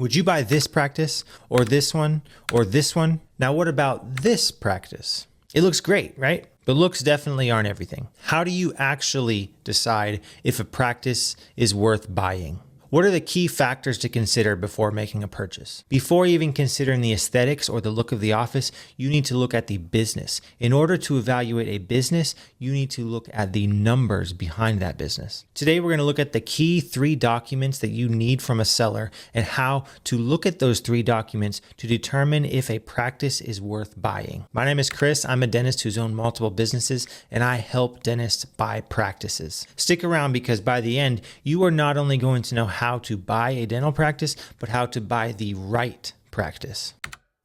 Would you buy this practice or this one or this one? Now, what about this practice? It looks great, right? But looks definitely aren't everything. How do you actually decide if a practice is worth buying? What are the key factors to consider before making a purchase? Before even considering the aesthetics or the look of the office, you need to look at the business. In order to evaluate a business, you need to look at the numbers behind that business. Today, we're going to look at the key 3 documents that you need from a seller and how to look at those 3 documents to determine if a practice is worth buying. My name is Chris. I'm a dentist who's owned multiple businesses, and I help dentists buy practices. Stick around because by the end, you are not only going to know how to buy a dental practice, but how to buy the right practice.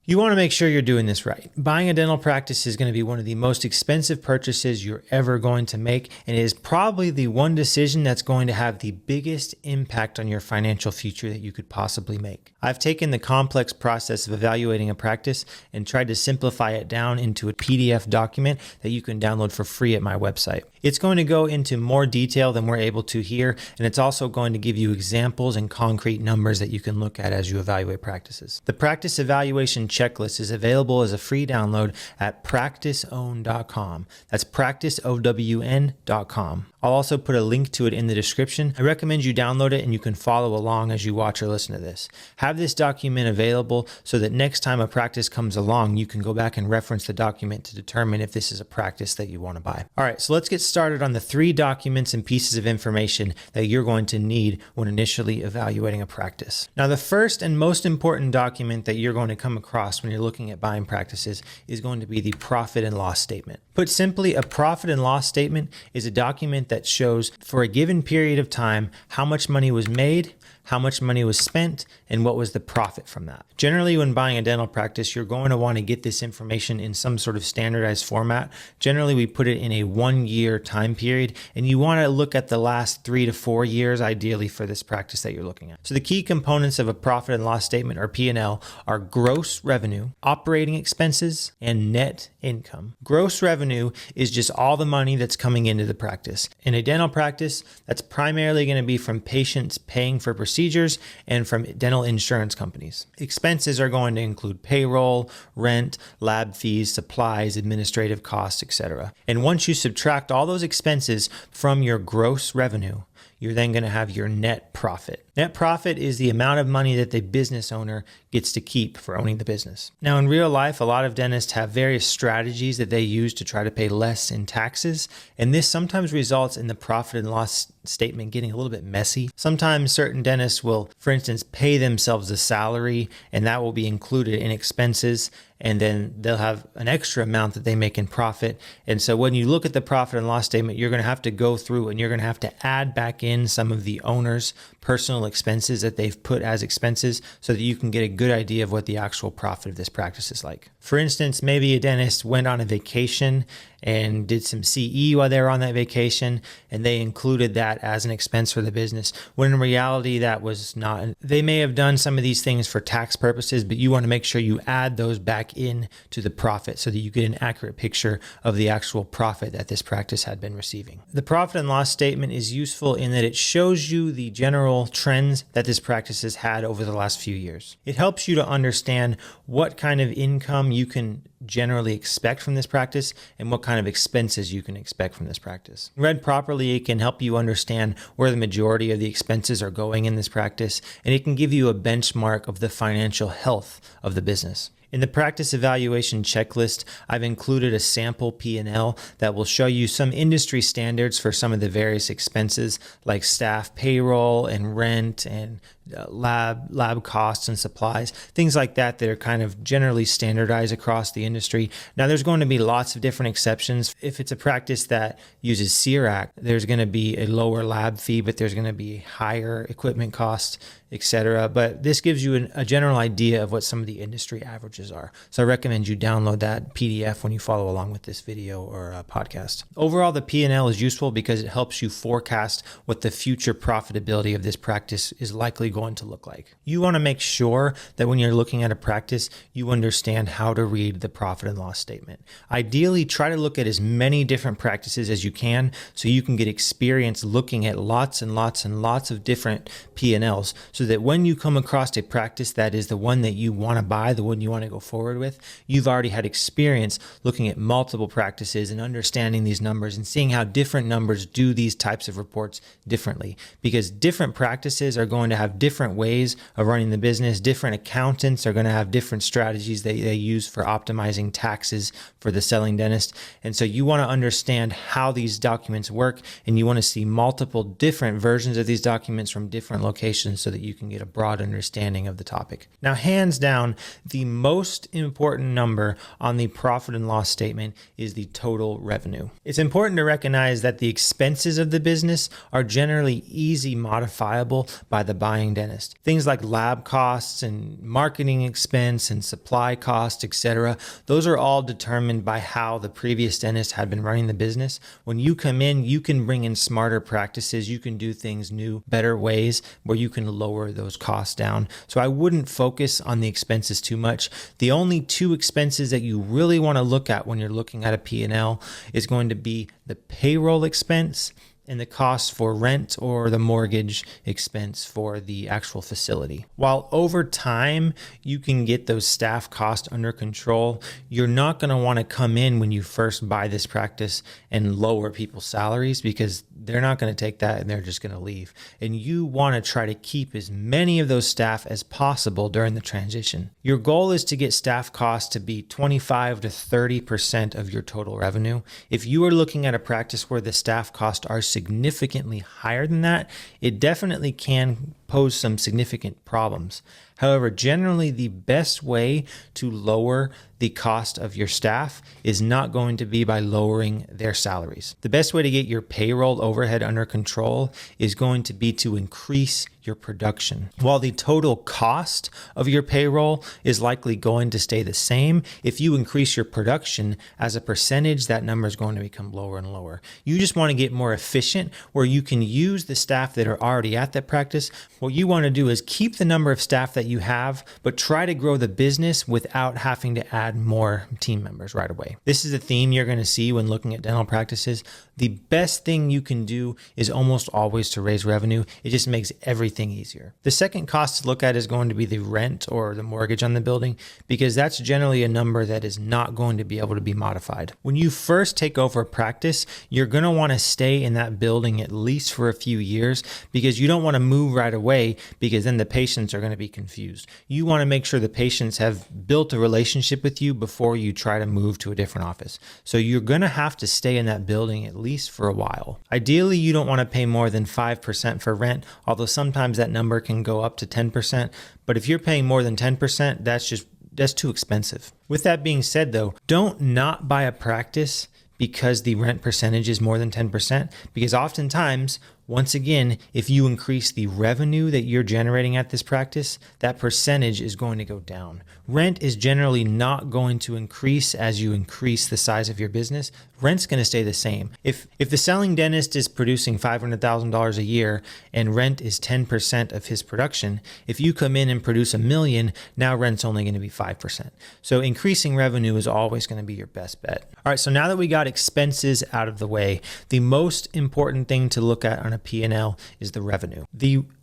You want to make sure you're doing this right. Buying a dental practice is going to be one of the most expensive purchases you're ever going to make, and it is probably the one decision that's going to have the biggest impact on your financial future that you could possibly make. I've taken the complex process of evaluating a practice and tried to simplify it down into a PDF document that you can download for free at my website. It's going to go into more detail than we're able to here, and it's also going to give you examples and concrete numbers that you can look at as you evaluate practices. The practice evaluation checklist is available as a free download at practiceown.com. That's practiceown.com. I'll also put a link to it in the description. I recommend you download it and you can follow along as you watch or listen to this. Have this document available so that next time a practice comes along, you can go back and reference the document to determine if this is a practice that you want to buy. All right, so let's get started on the 3 documents and pieces of information that you're going to need when initially evaluating a practice. Now, the first and most important document that you're going to come across when you're looking at buying practices is going to be the profit and loss statement. Put simply, a profit and loss statement is a document that shows for a given period of time how much money was made, how much money was spent, and what was the profit from that. Generally, when buying a dental practice, you're going to want to get this information in some sort of standardized format. Generally, we put it in a 1-year time period, and you want to look at the last 3 to 4 years, ideally, for this practice that you're looking at. So the key components of a profit and loss statement, or P&L, are gross revenue, operating expenses, and net income. Gross revenue is just all the money that's coming into the practice. In a dental practice, that's primarily going to be from patients paying for procedures and from dental insurance companies. Expenses are going to include payroll, rent, lab fees, supplies, administrative costs, etc. And once you subtract all those expenses from your gross revenue, you're then going to have your net profit. Net profit is the amount of money that the business owner gets to keep for owning the business. Now, in real life, a lot of dentists have various strategies that they use to try to pay less in taxes, and this sometimes results in the profit and loss statement getting a little bit messy. Sometimes certain dentists will, for instance, pay themselves a salary, and that will be included in expenses, and then they'll have an extra amount that they make in profit. And so when you look at the profit and loss statement, you're going to have to go through and you're going to have to add back in some of the owner's personal expenses that they've put as expenses so that you can get a good idea of what the actual profit of this practice is like. For instance, maybe a dentist went on a vacation and did some CE while they were on that vacation, and they included that as an expense for the business, when in reality that was not. They may have done some of these things for tax purposes, but you want to make sure you add those back in to the profit so that you get an accurate picture of the actual profit that this practice had been receiving. The profit and loss statement is useful in that it shows you the general trends that this practice has had over the last few years. It helps you to understand what kind of income you can generally expect from this practice and what kind of expenses you can expect from this practice. Read properly, it can help you understand where the majority of the expenses are going in this practice, and it can give you a benchmark of the financial health of the business. In the practice evaluation checklist, I've included a sample P&L that will show you some industry standards for some of the various expenses like staff payroll and rent and lab costs and supplies, things like that that are kind of generally standardized across the industry. Now, there's going to be lots of different exceptions. If it's a practice that uses CIRAC, there's going to be a lower lab fee, but there's going to be higher equipment costs, etc. But this gives you a general idea of what some of the industry averages are. So I recommend you download that PDF when you follow along with this video or podcast. Overall, the P&L is useful because it helps you forecast what the future profitability of this practice is likely going to look like. You want to make sure that when you're looking at a practice, you understand how to read the profit and loss statement. Ideally, try to look at as many different practices as you can so you can get experience looking at lots and lots and lots of different P&Ls so so that when you come across a practice that is the one that you want to buy, the one you want to go forward with, you've already had experience looking at multiple practices and understanding these numbers and seeing how different numbers do these types of reports differently. Because different practices are going to have different ways of running the business. Different accountants are going to have different strategies that they use for optimizing taxes for the selling dentist. And so you want to understand how these documents work, and you want to see multiple different versions of these documents from different locations so that you can get a broad understanding of the topic. Now, hands down, the most important number on the profit and loss statement is the total revenue. It's important to recognize that the expenses of the business are generally easy modifiable by the buying dentist. Things like lab costs and marketing expense and supply costs, etc. Those are all determined by how the previous dentist had been running the business. When you come in, you can bring in smarter practices. You can do things new, better ways where you can lower those costs down. So I wouldn't focus on the expenses too much. The only two expenses that you really want to look at when you're looking at a P&L is going to be the payroll expense and the cost for rent or the mortgage expense for the actual facility. While over time you can get those staff costs under control, you're not going to want to come in when you first buy this practice and lower people's salaries, because they're not going to take that and they're just going to leave. And you want to try to keep as many of those staff as possible during the transition. Your goal is to get staff costs to be 25 to 30% of your total revenue. If you are looking at a practice where the staff costs are significantly higher than that, it definitely can pose some significant problems. However, generally the best way to lower the cost of your staff is not going to be by lowering their salaries. The best way to get your payroll overhead under control is going to be to increase your production. While the total cost of your payroll is likely going to stay the same, if you increase your production as a percentage, that number is going to become lower and lower. You just want to get more efficient where you can use the staff that are already at that practice. What you want to do is keep the number of staff that you have, but try to grow the business without having to add more team members right away. This is a theme you're going to see when looking at dental practices. The best thing you can do is almost always to raise revenue. It just makes everything easier. The second cost to look at is going to be the rent or the mortgage on the building, because that's generally a number that is not going to be able to be modified. When you first take over a practice, you're going to want to stay in that building at least for a few years, because you don't want to move right away, because then the patients are going to be confused. You want to make sure the patients have built a relationship with you before you try to move to a different office. So you're going to have to stay in that building at least for a while. Ideally, you don't want to pay more than 5% for rent, although sometimes that number can go up to 10%. But if you're paying more than 10%, that's too expensive. With that being said though, don't not buy a practice because the rent percentage is more than 10%, because oftentimes, once again, if you increase the revenue that you're generating at this practice, that percentage is going to go down. Rent is generally not going to increase as you increase the size of your business. Rent's going to stay the same. If the selling dentist is producing $500,000 a year and rent is 10% of his production, if you come in and produce $1 million, now rent's only going to be 5%. So increasing revenue is always going to be your best bet. All right, so now that we got expenses out of the way, the most important thing to look at on a P&L is the revenue.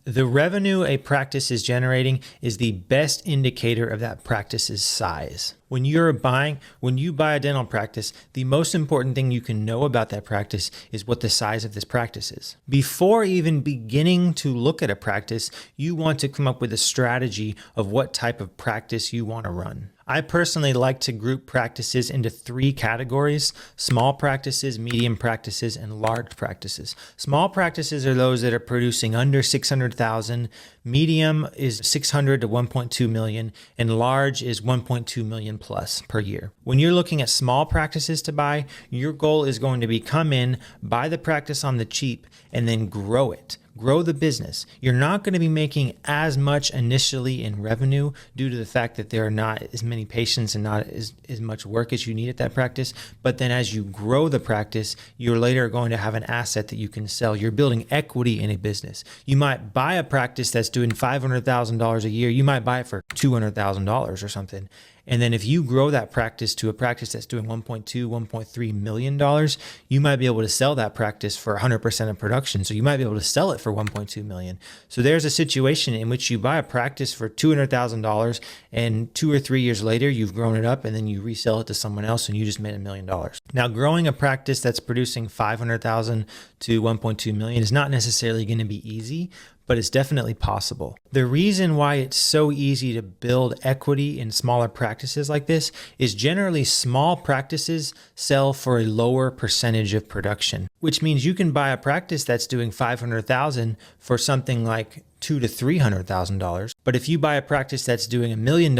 The revenue a practice is generating is the best indicator of that practice's size. When you buy a dental practice, the most important thing you can know about that practice is what the size of this practice is. Before even beginning to look at a practice, you want to come up with a strategy of what type of practice you want to run. I personally like to group practices into 3 categories: small practices, medium practices, and large practices. Small practices are those that are producing under 600,000, medium is 600 to 1.2 million, and large is 1.2 million plus per year. When you're looking at small practices to buy, your goal is going to be come in, buy the practice on the cheap, and then grow it. Grow the business. You're not going to be making as much initially in revenue due to the fact that there are not as many patients and not as much work as you need at that practice. But then as you grow the practice, you're later going to have an asset that you can sell. You're building equity in a business. You might buy a practice that's doing $500,000 a year. You might buy it for $200,000 or something. And then if you grow that practice to a practice that's doing $1.2, $1.3 million, you might be able to sell that practice for 100% of production. So you might be able to sell it for $1.2 million. So there's a situation in which you buy a practice for $200,000 and 2 or 3 years later, you've grown it up and then you resell it to someone else and you just made $1 million. Now, growing a practice that's producing $500,000 to $1.2 million is not necessarily going to be easy, but it's definitely possible. The reason why it's so easy to build equity in smaller practices like this is generally small practices sell for a lower percentage of production, which means you can buy a practice that's doing $500,000 for something like $200,000 to $300,000. But if you buy a practice that's doing $1 million,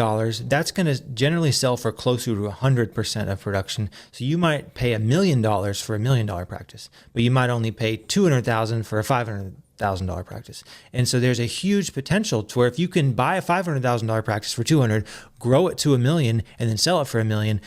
that's going to generally sell for closer to 100% of production. So you might pay $1 million for $1 million practice, but you might only pay $200,000 for a $500,000 practice. And so there's a huge potential to where if you can buy a $500,000 practice for 200, grow it to $1 million, and then sell it for $1 million,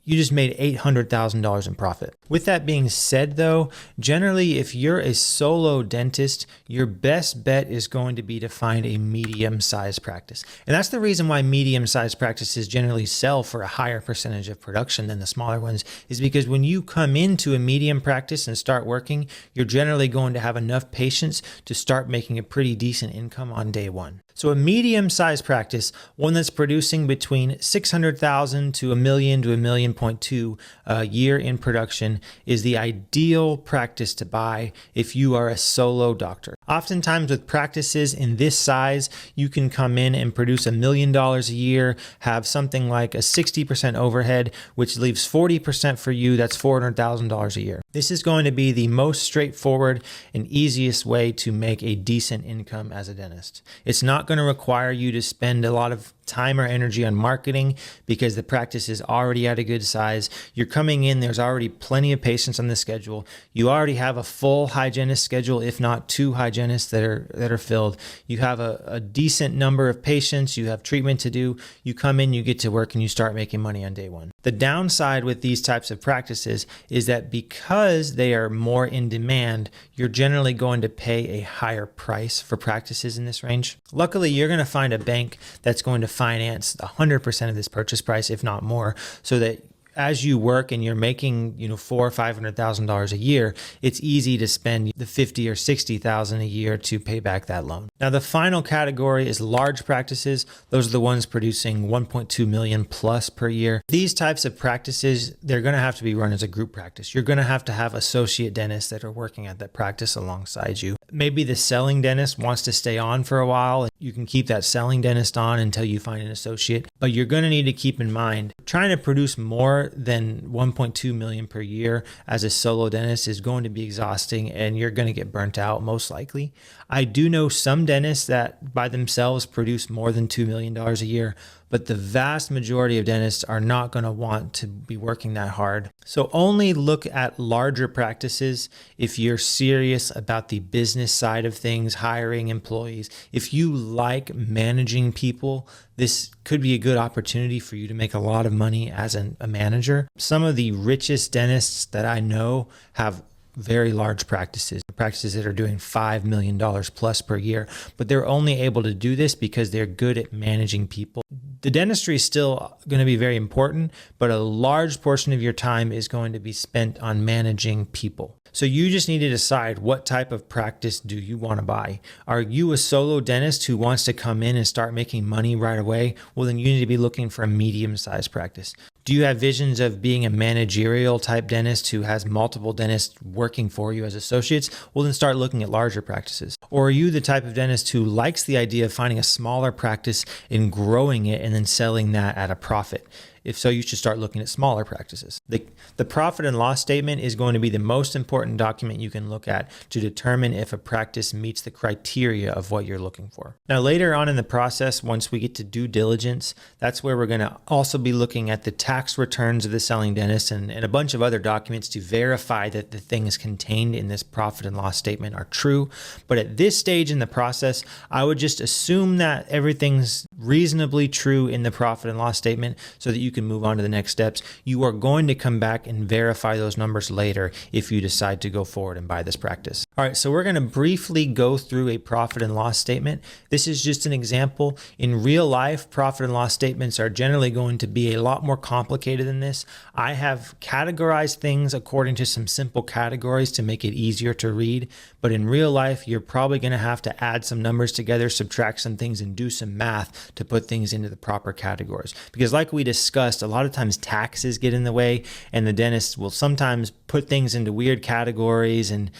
you just made $800,000 in profit. With that being said though, generally if you're a solo dentist, your best bet is going to be to find a medium-sized practice. And that's the reason why medium-sized practices generally sell for a higher percentage of production than the smaller ones, is because when you come into a medium practice and start working, you're generally going to have enough patients to start making a pretty decent income on day one. So a medium-sized practice, one that's producing between $600,000 to $1 million to $1.2 million a year in production, is the ideal practice to buy if you are a solo doctor. Oftentimes with practices in this size, you can come in and produce $1 million a year, have something like a 60% overhead, which leaves 40% for you. That's $400,000 a year. This is going to be the most straightforward and easiest way to make a decent income as a dentist. It's not going to require you to spend a lot of time or energy on marketing because the practice is already at a good size. You're coming in, there's already plenty of patients on the schedule. You already have a full hygienist schedule, if not 2 hygienists that are filled. You have a decent number of patients, you have treatment to do. You come in, you get to work, and you start making money on day one. The downside with these types of practices is that because they are more in demand, you're generally going to pay a higher price for practices in this range. Luckily, you're going to find a bank that's going to finance 100% of this purchase price, if not more, so that as you work and you're making, $400,000 or $500,000 a year, it's easy to spend the $50,000 or $60,000 a year to pay back that loan. Now, the final category is large practices. Those are the ones producing $1.2 million plus per year. These types of practices, they're going to have to be run as a group practice. You're going to have associate dentists that are working at that practice alongside you. Maybe the selling dentist wants to stay on for a while, and you can keep that selling dentist on until you find an associate. But you're going to need to keep in mind, trying to produce more than $1.2 million per year as a solo dentist is going to be exhausting, and you're going to get burnt out most likely. I do know some dentists that by themselves produce more than $2 million a year, but the vast majority of dentists are not going to want to be working that hard. So only look at larger practices if you're serious about the business side of things, hiring employees. If you like managing people, this could be a good opportunity for you to make a lot of money as a manager. Some of the richest dentists that I know have very large practices that are doing $5 million plus per year, but they're only able to do this because they're good at managing people. The dentistry is still going to be very important, but a large portion of your time is going to be spent on managing people. So you just need to decide, what type of practice do you want to buy? Are you a solo dentist who wants to come in and start making money right away? Well, then you need to be looking for a medium-sized practice. Do you have visions of being a managerial type dentist who has multiple dentists working for you as associates? Well, then start looking at larger practices. Or are you the type of dentist who likes the idea of finding a smaller practice and growing it and then selling that at a profit? If so, you should start looking at smaller practices. The profit and loss statement is going to be the most important document you can look at to determine if a practice meets the criteria of what you're looking for. Now, later on in the process, once we get to due diligence, that's where we're going to also be looking at the tax returns of the selling dentist and a bunch of other documents to verify that the things contained in this profit and loss statement are true. But at this stage in the process, I would just assume that everything's reasonably true in the profit and loss statement so that you you can move on to the next steps. You are going to come back and verify those numbers later if you decide to go forward and buy this practice. All right, so we're going to briefly go through a profit and loss statement. This is just an example. In real life, profit and loss statements are generally going to be a lot more complicated than this. I have categorized things according to some simple categories to make it easier to read, but in real life, you're probably going to have to add some numbers together, subtract some things, and do some math to put things into the proper categories. Because like we discussed, a lot of times taxes get in the way, and the dentist will sometimes put things into weird categories and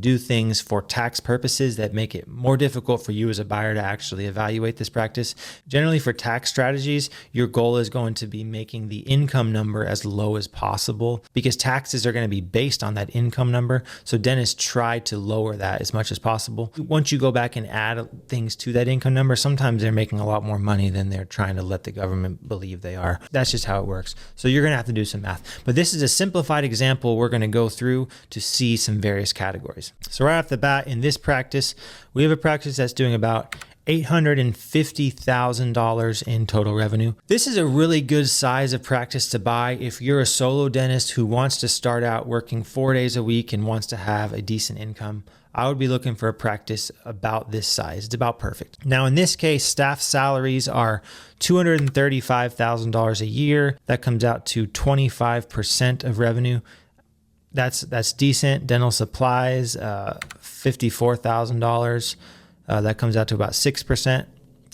do things for tax purposes that make it more difficult for you as a buyer to actually evaluate this practice. Generally, for tax strategies, your goal is going to be making the income number as low as possible because taxes are going to be based on that income number. So dentists try to lower that as much as possible. Once you go back and add things to that income number, sometimes they're making a lot more money than they're trying to let the government believe they are. That's just how it works. So you're going to have to do some math. But this is a simplified example we're going to go through to see some various categories. So right off the bat, in this practice, we have a practice that's doing about $850,000 in total revenue. This is a really good size of practice to buy if you're a solo dentist who wants to start out working 4 days a week and wants to have a decent income. I would be looking for a practice about this size. It's about perfect. Now, in this case, staff salaries are $235,000 a year. That comes out to 25% of revenue. That's decent. Dental supplies, $54,000. That comes out to about 6%.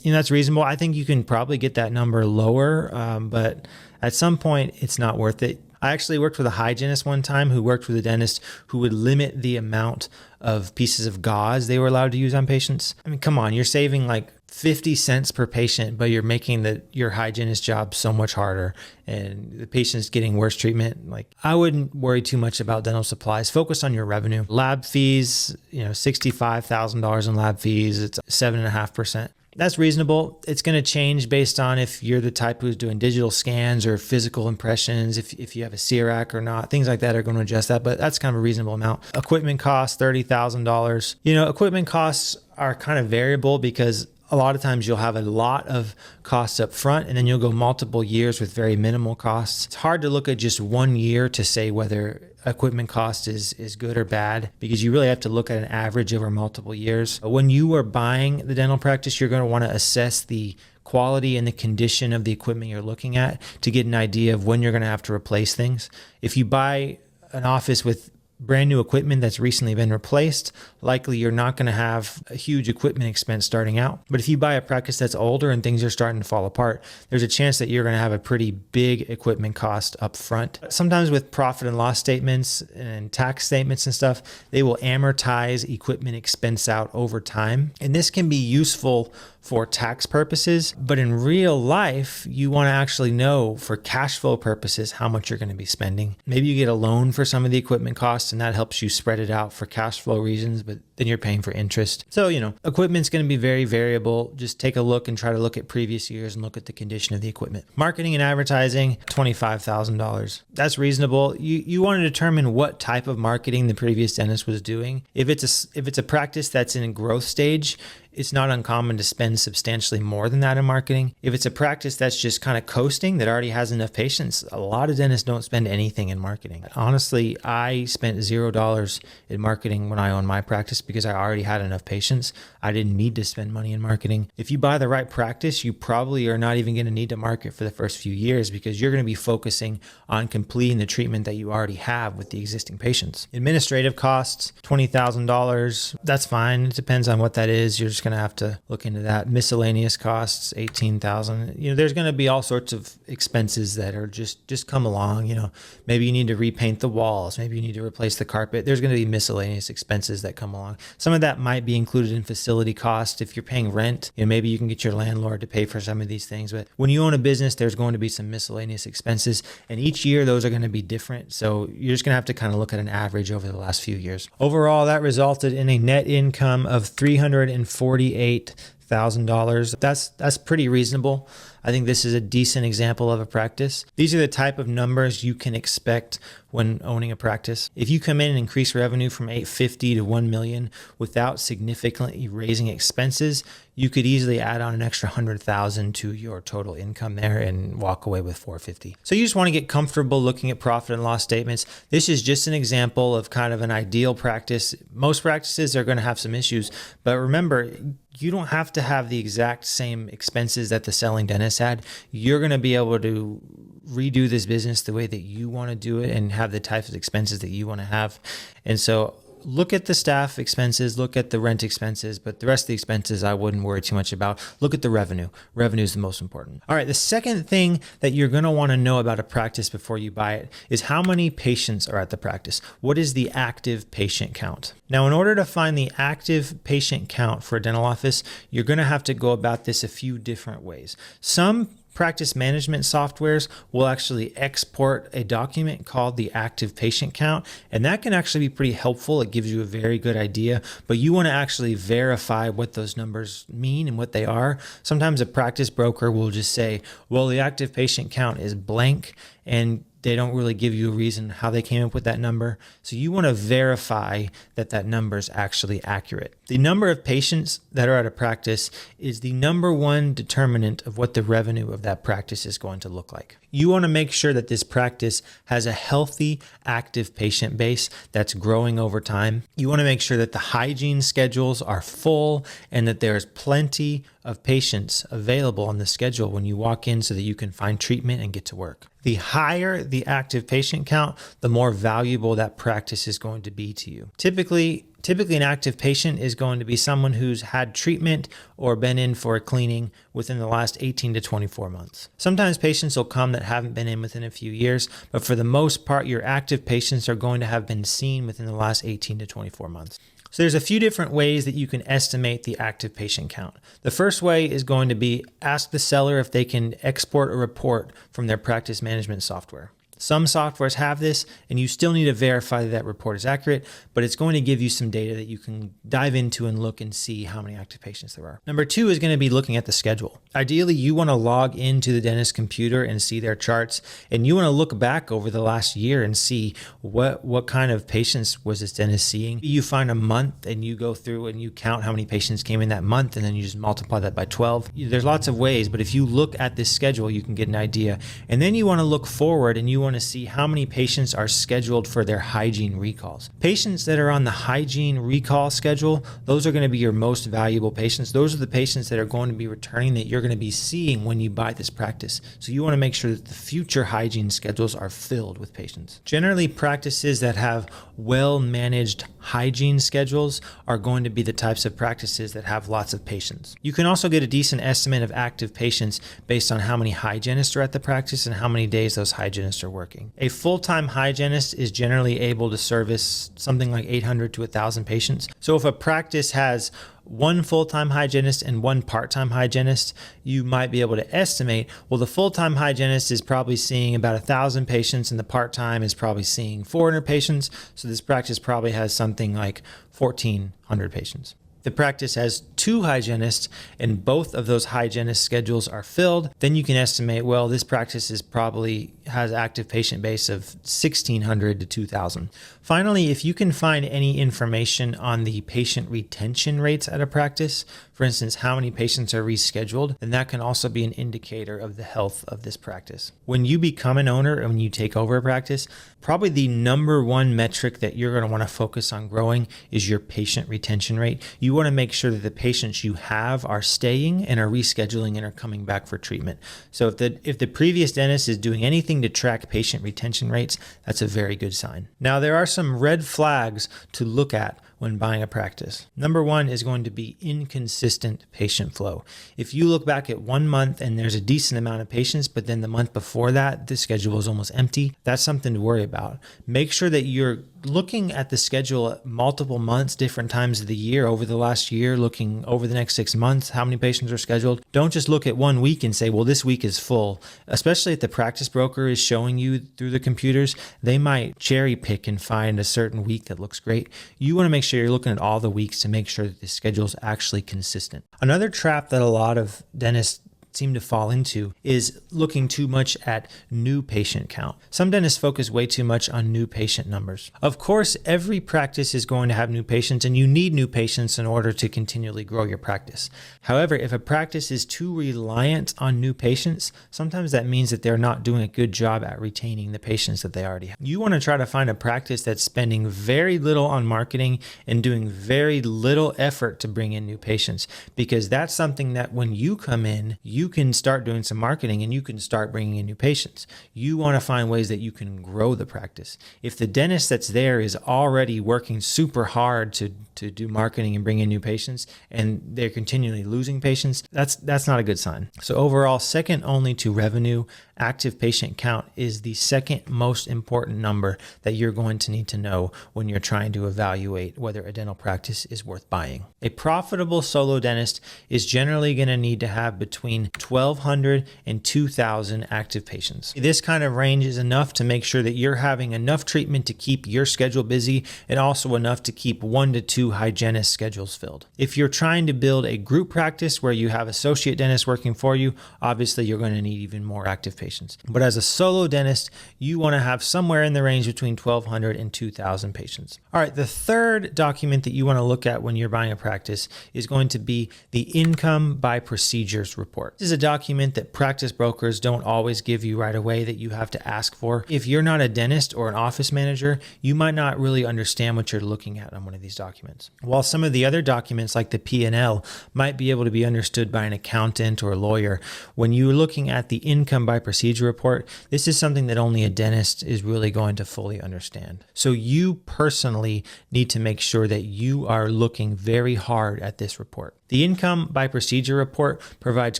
That's reasonable. I think you can probably get that number lower, but at some point, it's not worth it. I actually worked with a hygienist one time who worked with a dentist who would limit the amount of pieces of gauze they were allowed to use on patients. I mean, come on, you're saving like 50 cents per patient, but you're making your hygienist job so much harder and the patient's getting worse treatment. Like, I wouldn't worry too much about dental supplies. Focus on your revenue. Lab fees, $65,000 in lab fees. It's 7.5%. That's reasonable. It's going to change based on if you're the type who's doing digital scans or physical impressions, if you have a CERAC or not. Things like that are going to adjust that, but that's kind of a reasonable amount. Equipment costs, $30,000. Equipment costs are kind of variable because a lot of times you'll have a lot of costs up front and then you'll go multiple years with very minimal costs. It's hard to look at just 1 year to say whether equipment cost is good or bad because you really have to look at an average over multiple years. When you are buying the dental practice, you're going to want to assess the quality and the condition of the equipment you're looking at to get an idea of when you're going to have to replace things. If you buy an office with brand new equipment that's recently been replaced, likely you're not going to have a huge equipment expense starting out. But if you buy a practice that's older and things are starting to fall apart, there's a chance that you're going to have a pretty big equipment cost up front. Sometimes with profit and loss statements and tax statements and stuff, they will amortize equipment expense out over time. And this can be useful for tax purposes, but in real life, you want to actually know for cash flow purposes how much you're going to be spending. Maybe you get a loan for some of the equipment costs and that helps you spread it out for cash flow reasons, but then you're paying for interest. So, equipment's going to be very variable. Just take a look and try to look at previous years and look at the condition of the equipment. Marketing and advertising, $25,000. That's reasonable. You want to determine what type of marketing the previous dentist was doing. If it's a practice that's in a growth stage, it's not uncommon to spend substantially more than that in marketing. If it's a practice that's just kind of coasting that already has enough patients, a lot of dentists don't spend anything in marketing. Honestly, I spent $0 in marketing when I owned my practice because I already had enough patients. I didn't need to spend money in marketing. If you buy the right practice, you probably are not even going to need to market for the first few years because you're going to be focusing on completing the treatment that you already have with the existing patients. Administrative costs, $20,000. That's fine. It depends on what that is. You're just going to have to look into that. Miscellaneous costs, $18,000. There's going to be all sorts of expenses that are just come along. Maybe you need to repaint the walls. Maybe you need to replace the carpet. There's going to be miscellaneous expenses that come along. Some of that might be included in facility costs. If you're paying rent, maybe you can get your landlord to pay for some of these things. But when you own a business, there's going to be some miscellaneous expenses. And each year, those are going to be different. So you're just going to have to kind of look at an average over the last few years. Overall, that resulted in a net income of $348,000. That's pretty reasonable. I think this is a decent example of a practice. These are the type of numbers you can expect when owning a practice. If you come in and increase revenue from $850,000 to $1 million without significantly raising expenses, you could easily add on an extra 100,000 to your total income there and walk away with 450. So you just want to get comfortable looking at profit and loss statements. This is just an example of kind of an ideal practice. Most practices are going to have some issues, but remember, you don't have to have the exact same expenses that the selling dentist had. You're going to be able to redo this business the way that you want to do it and have the types of expenses that you want to have. And so look at the staff expenses, look at the rent expenses, but the rest of the expenses I wouldn't worry too much about. Look at the revenue. Revenue is the most important. All right, the second thing that you're going to want to know about a practice before you buy it is how many patients are at the practice. What is the active patient count? Now, in order to find the active patient count for a dental office, you're going to have to go about this a few different ways. Some practice management softwares will actually export a document called the active patient count, and that can actually be pretty helpful. It gives you a very good idea, but you want to actually verify what those numbers mean and what they are. Sometimes a practice broker will just say, well, the active patient count is blank, and they don't really give you a reason how they came up with that number. So you want to verify that that number is actually accurate. The number of patients that are at a practice is the number one determinant of what the revenue of that practice is going to look like. You want to make sure that this practice has a healthy, active patient base that's growing over time. You want to make sure that the hygiene schedules are full and that there's plenty of patients available on the schedule when you walk in so that you can find treatment and get to work. The higher the active patient count, the more valuable that practice is going to be to you. Typically an active patient is going to be someone who's had treatment or been in for a cleaning within the last 18 to 24 months. Sometimes patients will come that haven't been in within a few years, but for the most part, your active patients are going to have been seen within the last 18 to 24 months. So there's a few different ways that you can estimate the active patient count. The first way is going to be ask the seller if they can export a report from their practice management software. Some softwares have this, and you still need to verify that that report is accurate, but it's going to give you some data that you can dive into and look and see how many active patients there are. Number two is going to be looking at the schedule. Ideally, you want to log into the dentist's computer and see their charts, and you want to look back over the last year and see what kind of patients was this dentist seeing. You find a month and you go through and you count how many patients came in that month, and then you just multiply that by 12. There's lots of ways, but if you look at this schedule, you can get an idea. And then you want to look forward and you want to see how many patients are scheduled for their hygiene recalls. Patients that are on the hygiene recall schedule, those are going to be your most valuable patients. Those are the patients that are going to be returning that you're going to be seeing when you buy this practice. So you want to make sure that the future hygiene schedules are filled with patients. Generally, practices that have well-managed hygiene schedules are going to be the types of practices that have lots of patients. You can also get a decent estimate of active patients based on how many hygienists are at the practice and how many days those hygienists are working. A full-time hygienist is generally able to service something like 800 to 1,000 patients. So if a practice has one full-time hygienist and one part-time hygienist, you might be able to estimate, well, the full-time hygienist is probably seeing about 1,000 patients and the part-time is probably seeing 400 patients. So this practice probably has something like 1,400 patients. The practice has two hygienists and both of those hygienist schedules are filled, then you can estimate, well, this practice is probably has active patient base of 1,600 to 2,000. Finally, if you can find any information on the patient retention rates at a practice, for instance, how many patients are rescheduled, then that can also be an indicator of the health of this practice. When you become an owner and when you take over a practice, probably the number one metric that you're going to want to focus on growing is your patient retention rate. You want to make sure that the patients you have are staying and are rescheduling and are coming back for treatment. So if the previous dentist is doing anything to track patient retention rates, that's a very good sign. Now, there are some red flags to look at when buying a practice. Number one is going to be inconsistent patient flow. If you look back at 1 month and there's a decent amount of patients, but then the month before that, the schedule is almost empty, that's something to worry about. Make sure that you're looking at the schedule at multiple months, different times of the year, over the last year, looking over the next 6 months, how many patients are scheduled. Don't just look at 1 week and say, well, this week is full. Especially if the practice broker is showing you through the computers, they might cherry pick and find a certain week that looks great. You want to make sure you're looking at all the weeks to make sure that the schedule is actually consistent. Another trap that a lot of dentists seem to fall into is looking too much at new patient count. Some dentists focus way too much on new patient numbers. Of course, every practice is going to have new patients, and you need new patients in order to continually grow your practice. However, if a practice is too reliant on new patients, sometimes that means that they're not doing a good job at retaining the patients that they already have. You want to try to find a practice that's spending very little on marketing and doing very little effort to bring in new patients, because that's something that when you come in, you can start doing some marketing and you can start bringing in new patients. You want to find ways that you can grow the practice. If the dentist that's there is already working super hard to do marketing and bring in new patients, and they're continually losing patients, that's not a good sign. So overall, second only to revenue, active patient count is the second most important number that you're going to need to know when you're trying to evaluate whether a dental practice is worth buying. A profitable solo dentist is generally going to need to have between 1,200 and 2,000 active patients. This kind of range is enough to make sure that you're having enough treatment to keep your schedule busy, and also enough to keep 1 to 2 hygienist schedules filled. If you're trying to build a group practice where you have associate dentists working for you, obviously you're going to need even more active patients. But as a solo dentist, you want to have somewhere in the range between 1,200 and 2,000 patients. All right, the third document that you want to look at when you're buying a practice is going to be the income by procedures report. This is a document that practice brokers don't always give you right away, that you have to ask for. If you're not a dentist or an office manager, you might not really understand what you're looking at on one of these documents. While some of the other documents like the P&L might be able to be understood by an accountant or a lawyer, when you're looking at the income by procedure report, this is something that only a dentist is really going to fully understand. So you personally need to make sure that you are looking very hard at this report. The income by procedure report provides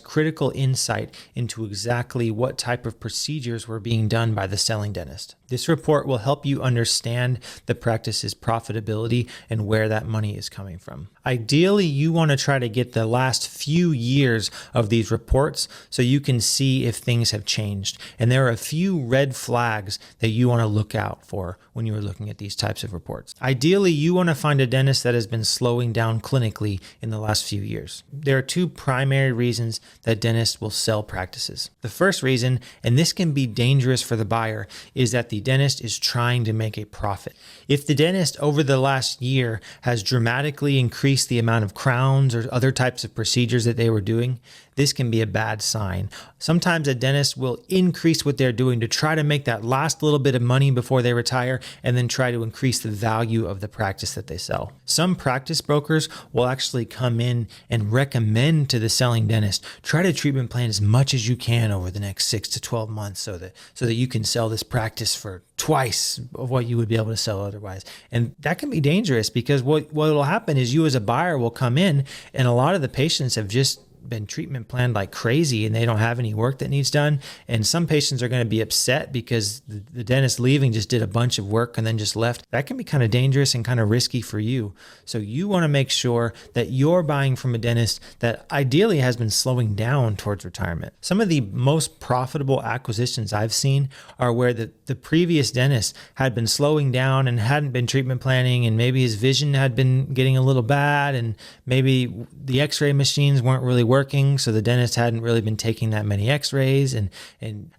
critical insight into exactly what type of procedures were being done by the selling dentist. This report will help you understand the practice's profitability and where that money is coming from. Ideally, you want to try to get the last few years of these reports so you can see if things have changed. And there are a few red flags that you want to look out for when you are looking at these types of reports. Ideally, you want to find a dentist that has been slowing down clinically in the last few years. There are two primary reasons that dentists will sell practices. The first reason, and this can be dangerous for the buyer, is that the dentist is trying to make a profit. If the dentist over the last year has dramatically increased the amount of crowns or other types of procedures that they were doing, this can be a bad sign. Sometimes a dentist will increase what they're doing to try to make that last little bit of money before they retire, and then try to increase the value of the practice that they sell. Some practice brokers will actually come in and recommend to the selling dentist, try to treatment plan as much as you can over the next 6 to 12 months so that you can sell this practice for twice of what you would be able to sell otherwise. And that can be dangerous, because what will happen is you as a buyer will come in, and a lot of the patients have just been treatment planned like crazy and they don't have any work that needs done. And some patients are going to be upset because the dentist leaving just did a bunch of work and then just left. That can be kind of dangerous and kind of risky for you. So you want to make sure that you're buying from a dentist that ideally has been slowing down towards retirement. Some of the most profitable acquisitions I've seen are where the previous dentist had been slowing down and hadn't been treatment planning, and maybe his vision had been getting a little bad, and maybe the x-ray machines weren't really working, so the dentist hadn't really been taking that many x-rays. And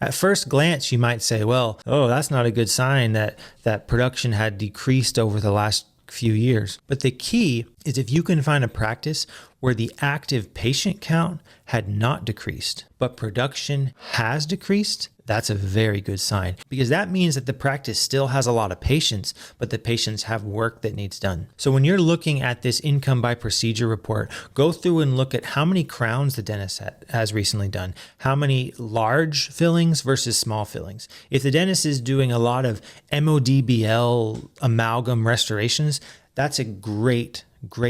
at first glance, you might say, well, that's not a good sign that production had decreased over the last few years. But the key is if you can find a practice where the active patient count had not decreased, but production has decreased, that's a very good sign, because that means that the practice still has a lot of patients, but the patients have work that needs done. So when you're looking at this income by procedure report, go through and look at how many crowns the dentist has recently done, how many large fillings versus small fillings. If the dentist is doing a lot of MODBL amalgam restorations, that's a great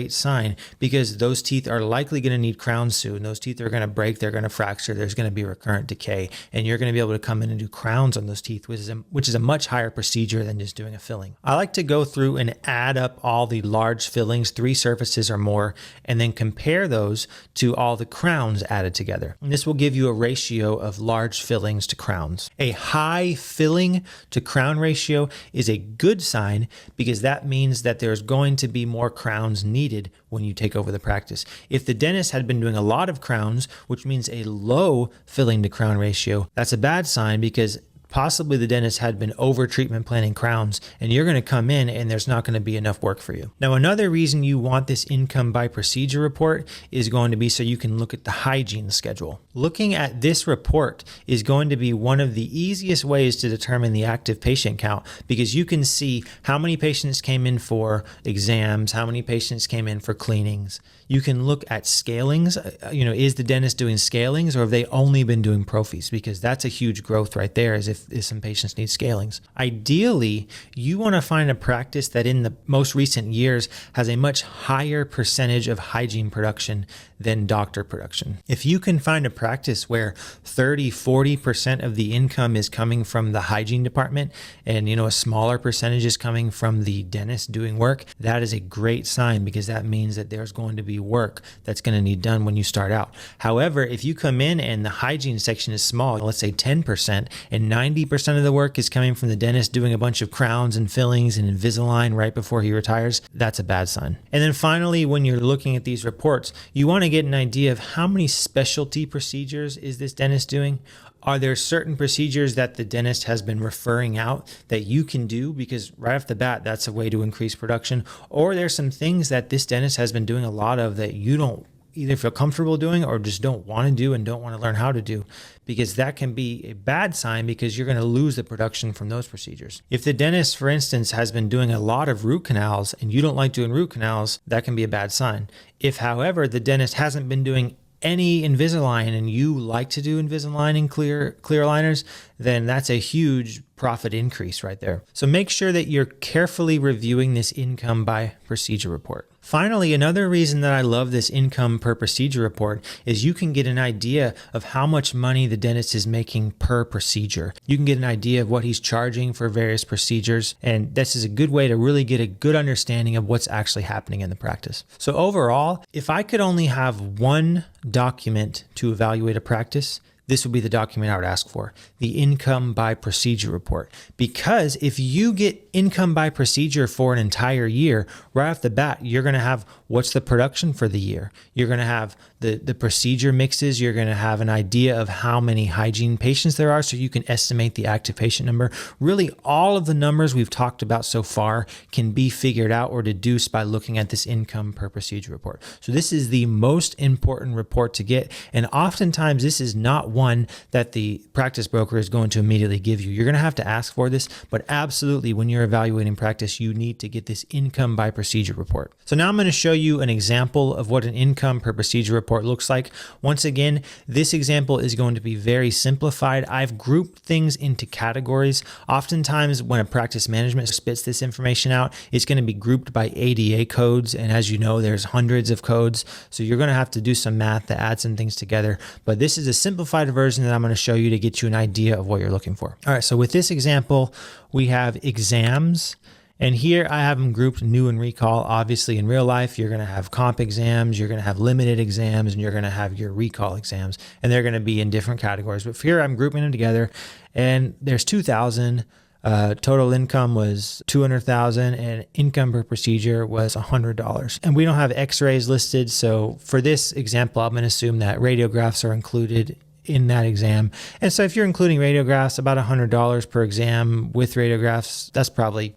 sign, because those teeth are likely going to need crowns soon. Those teeth are going to break, they're going to fracture, there's going to be recurrent decay, and you're going to be able to come in and do crowns on those teeth, which is a much higher procedure than just doing a filling. I like to go through and add up all the large fillings, 3 surfaces or more, and then compare those to all the crowns added together. And this will give you a ratio of large fillings to crowns. A high filling to crown ratio is a good sign, because that means that there's going to be more crowns crowns needed when you take over the practice. If the dentist had been doing a lot of crowns, which means a low filling to crown ratio, that's a bad sign because possibly the dentist had been over treatment planning crowns, and you're going to come in and there's not going to be enough work for you. Now, another reason you want this income by procedure report is going to be so you can look at the hygiene schedule. Looking at this report is going to be one of the easiest ways to determine the active patient count, because you can see how many patients came in for exams, how many patients came in for cleanings. You can look at scalings. Is the dentist doing scalings, or have they only been doing prophies? Because that's a huge growth right there, as if some patients need scalings. Ideally, you want to find a practice that in the most recent years has a much higher percentage of hygiene production than doctor production. If you can find a practice where 30-40% of the income is coming from the hygiene department and a smaller percentage is coming from the dentist doing work, that is a great sign, because that means that there's going to be work that's going to need done when you start out. However, if you come in and the hygiene section is small, let's say 10%, and 90% of the work is coming from the dentist doing a bunch of crowns and fillings and Invisalign right before he retires, that's a bad sign. And then finally, when you're looking at these reports, you want to get an idea of how many specialty procedures is this dentist doing. Are there certain procedures that the dentist has been referring out that you can do? Because right off the bat, that's a way to increase production. Or there's some things that this dentist has been doing a lot of that you don't either feel comfortable doing or just don't want to do and don't want to learn how to do, because that can be a bad sign, because you're going to lose the production from those procedures. If the dentist, for instance, has been doing a lot of root canals and you don't like doing root canals, that can be a bad sign. If, however, the dentist hasn't been doing any Invisalign and you like to do Invisalign and clear aligners, then that's a huge profit increase right there. So make sure that you're carefully reviewing this income by procedure report. Finally, another reason that I love this income per procedure report is you can get an idea of how much money the dentist is making per procedure. You can get an idea of what he's charging for various procedures, and this is a good way to really get a good understanding of what's actually happening in the practice. So overall, if I could only have one document to evaluate a practice, this would be the document I would ask for, the income by procedure report. Because if you get income by procedure for an entire year, right off the bat, you're going to have what's the production for the year. You're going to have the procedure mixes. You're going to have an idea of how many hygiene patients there are, so you can estimate the active patient number. Really, all of the numbers we've talked about so far can be figured out or deduced by looking at this income per procedure report. So this is the most important report to get. And oftentimes, this is not one that the practice broker is going to immediately give you. You're going to have to ask for this, but absolutely, when you're evaluating practice, you need to get this income by procedure report. So now I'm going to show you an example of what an income per procedure report looks like. Once again, this example is going to be very simplified. I've grouped things into categories. Oftentimes, when a practice management spits this information out, it's going to be grouped by ADA codes. And as you know, there's hundreds of codes. So you're going to have to do some math to add some things together. But this is a simplified version that I'm going to show you to get you an idea of what you're looking for. All right, so with this example, we have exams. And here I have them grouped new and recall. Obviously, in real life, you're going to have comp exams, you're going to have limited exams, and you're going to have your recall exams. And they're going to be in different categories. But here I'm grouping them together. And there's 2,000. Total income was 200,000 and income per procedure was $100. And we don't have x-rays listed. So for this example, I'm going to assume that radiographs are included in that exam. And so if you're including radiographs, about $100 per exam with radiographs, that's probably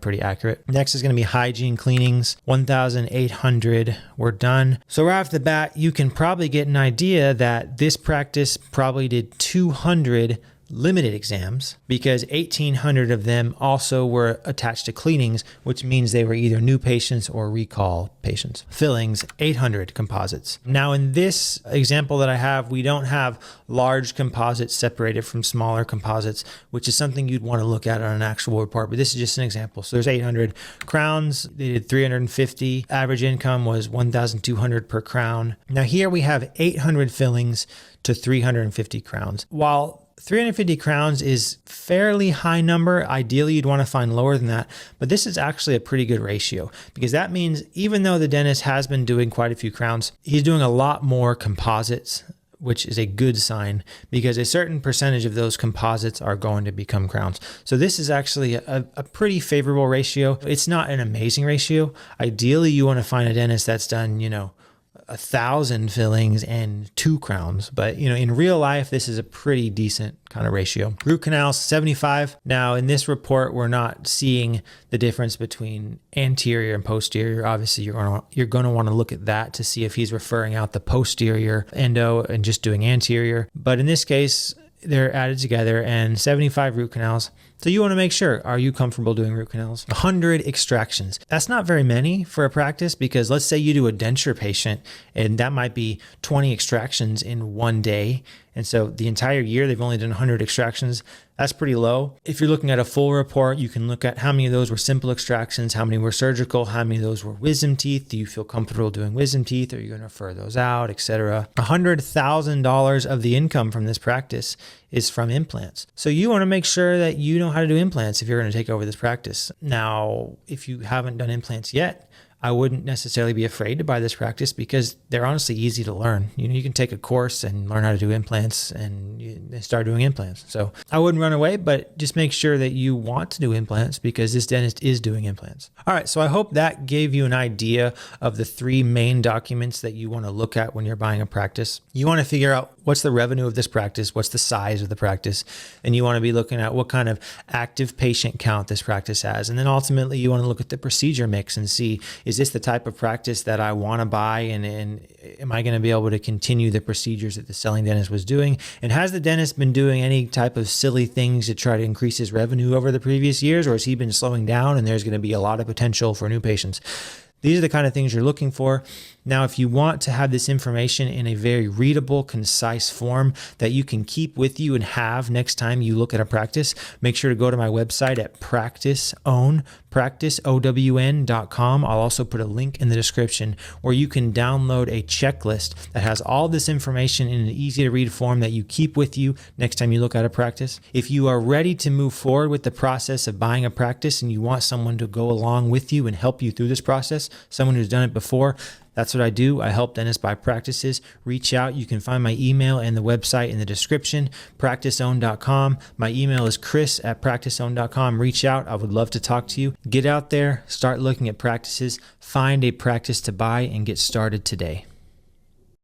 pretty accurate. Next is going to be hygiene cleanings, 1,800 were done. So right off the bat, you can probably get an idea that this practice probably did 200 limited exams, because 1,800 of them also were attached to cleanings, which means they were either new patients or recall patients. Fillings, 800 composites. Now in this example that I have, we don't have large composites separated from smaller composites, which is something you'd want to look at on an actual report, but this is just an example. So there's 800 crowns, they did 350. Average income was 1,200 per crown. Now here we have 800 fillings to 350 crowns. While 350 crowns is fairly high number. Ideally, you'd want to find lower than that, but this is actually a pretty good ratio, because that means even though the dentist has been doing quite a few crowns, he's doing a lot more composites which is a good sign because a certain percentage of those composites are going to become crowns. So this is actually a pretty favorable ratio. It's not an amazing ratio. Ideally, you want to find a dentist that's done, 1,000 fillings and 2 crowns. But, in real life, this is a pretty decent kind of ratio. Root canals, 75. Now, in this report, we're not seeing the difference between anterior and posterior. Obviously, you're going to want to look at that to see if he's referring out the posterior endo and just doing anterior. But in this case, they're added together and 75 root canals. So you want to make sure, are you comfortable doing root canals? 100 extractions. That's not very many for a practice because let's say you do a denture patient and that might be 20 extractions in one day. And so the entire year, they've only done 100 extractions. That's pretty low. If you're looking at a full report, you can look at how many of those were simple extractions, how many were surgical, how many of those were wisdom teeth. Do you feel comfortable doing wisdom teeth? Are you going to refer those out, etc.? $100,000 of the income from this practice is from implants. So you want to make sure that you know how to do implants if you're going to take over this practice. Now, if you haven't done implants yet, I wouldn't necessarily be afraid to buy this practice because they're honestly easy to learn. You can take a course and learn how to do implants and you start doing implants. So I wouldn't run away, but just make sure that you want to do implants because this dentist is doing implants. All right, so I hope that gave you an idea of the 3 main documents that you want to look at when you're buying a practice. You want to figure out what's the revenue of this practice, what's the size of the practice, and you want to be looking at what kind of active patient count this practice has. And then ultimately you want to look at the procedure mix and see, is this the type of practice that I want to buy and am I going to be able to continue the procedures that the selling dentist was doing? And has the dentist been doing any type of silly things to try to increase his revenue over the previous years, or has he been slowing down and there's going to be a lot of potential for new patients? These are the kind of things you're looking for. Now, if you want to have this information in a very readable, concise form that you can keep with you and have next time you look at a practice, make sure to go to my website at practiceown.com. I'll also put a link in the description where you can download a checklist that has all this information in an easy to read form that you keep with you next time you look at a practice. If you are ready to move forward with the process of buying a practice and you want someone to go along with you and help you through this process, someone who's done it before, that's what I do. I help dentists buy practices. Reach out. You can find my email and the website in the description, practiceown.com. My email is chris@practiceown.com. Reach out. I would love to talk to you. Get out there, start looking at practices, find a practice to buy, and get started today.